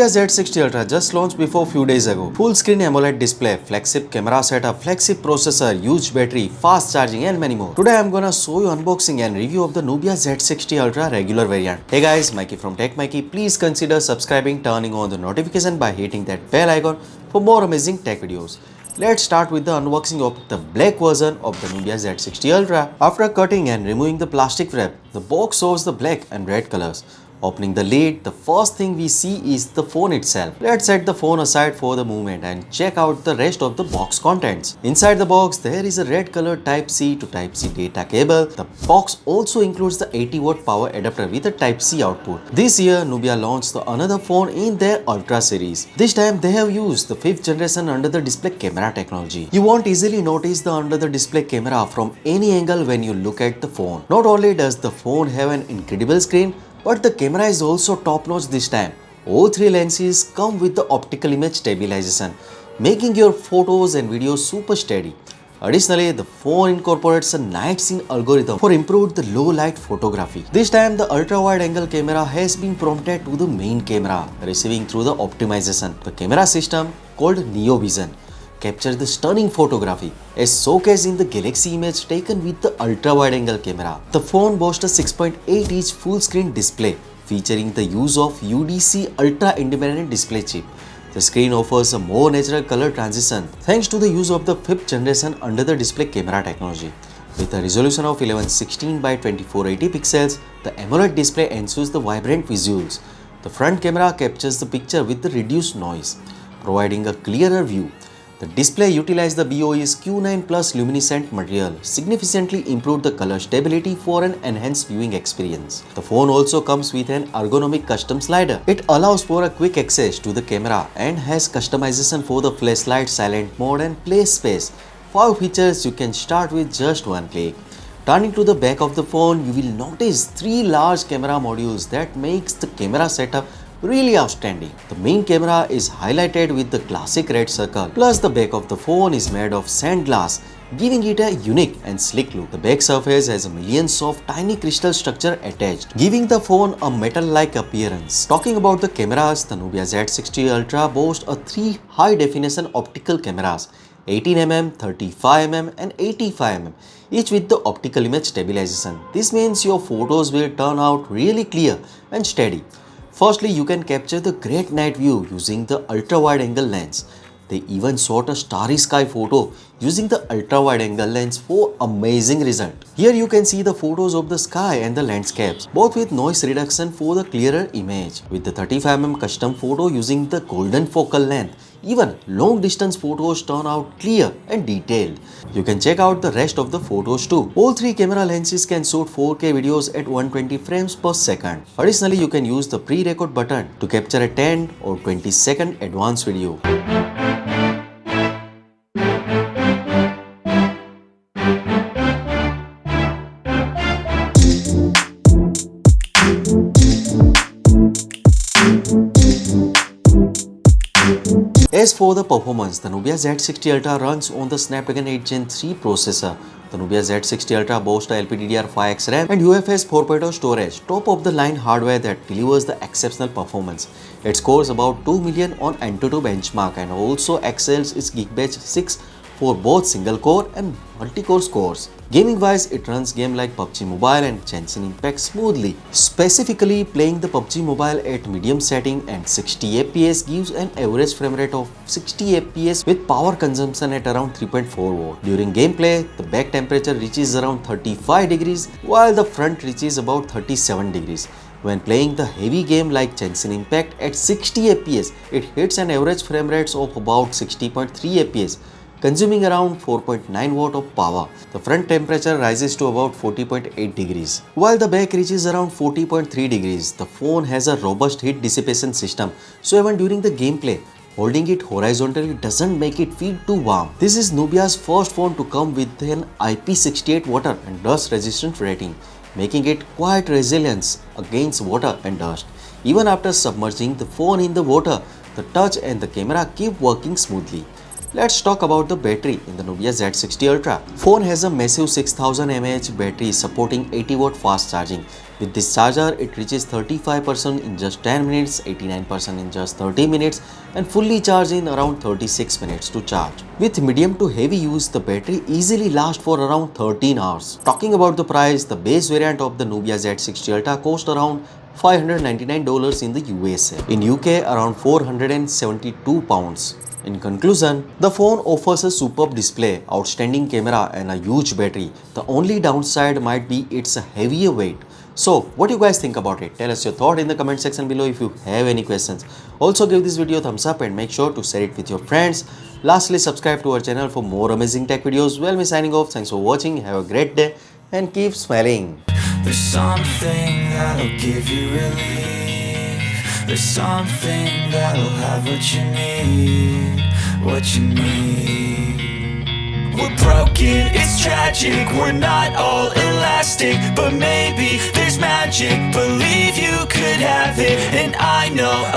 Z60 Ultra just launched before few days ago. Full screen AMOLED display, flagship camera setup, flagship processor, huge battery, fast charging and many more. Today I'm gonna show you unboxing and review of the Nubia Z60 Ultra regular variant. Hey guys, Maiky from techmaiky. Please consider subscribing, turning on the notification by hitting that bell icon for more amazing tech videos. Let's start with the unboxing of the black version of the Nubia Z60 Ultra. After cutting and removing the plastic wrap, the box shows the black and red colors. Opening the lid, the first thing we see is the phone itself. Let's set the phone aside for the moment and check out the rest of the box contents. Inside the box, there is a red colored Type-C to Type-C data cable. The box also includes the 80-watt power adapter with a Type-C output. This year, Nubia launched another phone in their Ultra series. This time, they have used the 5th generation under-the-display camera technology. You won't easily notice the under-the-display camera from any angle when you look at the phone. Not only does the phone have an incredible screen, but the camera is also top-notch this time. All three lenses come with the optical image stabilization, making your photos and videos super steady. Additionally, the phone incorporates a night scene algorithm for improved low light photography. This time, the ultra-wide angle camera has been prompted to the main camera, receiving through the optimization. The camera system, called Neo Vision, captures the stunning photography as showcased in the Galaxy image taken with the ultra-wide angle camera. The phone boasts a 6.8-inch full-screen display featuring the use of UDC Ultra Independent Display chip. The screen offers a more natural color transition thanks to the use of the 5th generation under-the-display camera technology. With a resolution of 1116 by 2480 pixels, the AMOLED display ensures the vibrant visuals. The front camera captures the picture with the reduced noise, providing a clearer view. The display utilized the BOE's Q9 Plus luminescent material, significantly improved the color stability for an enhanced viewing experience. The phone also comes with an ergonomic custom slider. It allows for a quick access to the camera and has customization for the flashlight, silent mode and play space. 5 features you can start with just one click. Turning to the back of the phone, you will notice 3 large camera modules that makes the camera setup really outstanding. The main camera is highlighted with the classic red circle, plus the back of the phone is made of sand glass, giving it a unique and sleek look. The back surface has millions of tiny crystal structure attached, giving the phone a metal-like appearance. Talking about the cameras, the Nubia Z60 Ultra boasts a 3 high-definition optical cameras, 18mm, 35mm and 85mm, each with the optical image stabilization. This means your photos will turn out really clear and steady. Firstly, you can capture the great night view using the ultra-wide angle lens. They even shot a starry sky photo using the ultra-wide angle lens for amazing result. Here you can see the photos of the sky and the landscapes, both with noise reduction for the clearer image. With the 35mm custom photo using the golden focal length, even long distance photos turn out clear and detailed. You can check out the rest of the photos too. All 3 camera lenses can shoot 4K videos at 120 frames per second. Additionally, you can use the pre-record button to capture a 10 or 20-second advanced video. As for the performance, the Nubia Z60 Ultra runs on the Snapdragon 8 Gen 3 processor. The Nubia Z60 Ultra boasts a LPDDR5X RAM and UFS 4.0 storage, top-of-the-line hardware that delivers the exceptional performance. It scores about 2 million on AnTuTu benchmark and also excels its Geekbench 6 for both single-core and multi-core scores. Gaming-wise, it runs games like PUBG Mobile and Genshin Impact smoothly. Specifically, playing the PUBG Mobile at medium setting and 60 FPS gives an average frame rate of 60 FPS with power consumption at around 3.4 watt. During gameplay, the back temperature reaches around 35 degrees while the front reaches about 37 degrees. When playing the heavy game like Genshin Impact at 60 FPS, it hits an average frame rate of about 60.3 FPS, consuming around 4.9 watt of power. The front temperature rises to about 40.8 degrees, while the back reaches around 40.3 degrees. The phone has a robust heat dissipation system, so even during the gameplay, holding it horizontally doesn't make it feel too warm. This is Nubia's first phone to come with an IP68 water and dust resistant rating, making it quite resilient against water and dust. Even after submerging the phone in the water, the touch and the camera keep working smoothly. Let's talk about the battery in the Nubia Z60 Ultra. Phone has a massive 6000 mAh battery supporting 80-watt fast charging. With this charger, it reaches 35% in just 10 minutes, 89% in just 30 minutes, and fully charged in around 36 minutes to charge. With medium to heavy use, the battery easily lasts for around 13 hours. Talking about the price, the base variant of the Nubia Z60 Ultra cost around $599 in the USA. In UK, around £472. In conclusion, the phone offers a superb display, outstanding camera and a huge battery. The only downside might be its heavier weight. So, what do you guys think about it? Tell us your thought in the comment section below if you have any questions. Also give this video a thumbs up and make sure to share it with your friends. Lastly, subscribe to our channel for more amazing tech videos. Well, me signing off. Thanks for watching. Have a great day and keep smiling. There's something that'll give you relief. There's something that'll have what you need, what you need. We're broken, it's tragic, we're not all elastic, but maybe there's magic. Believe you could have it, and I know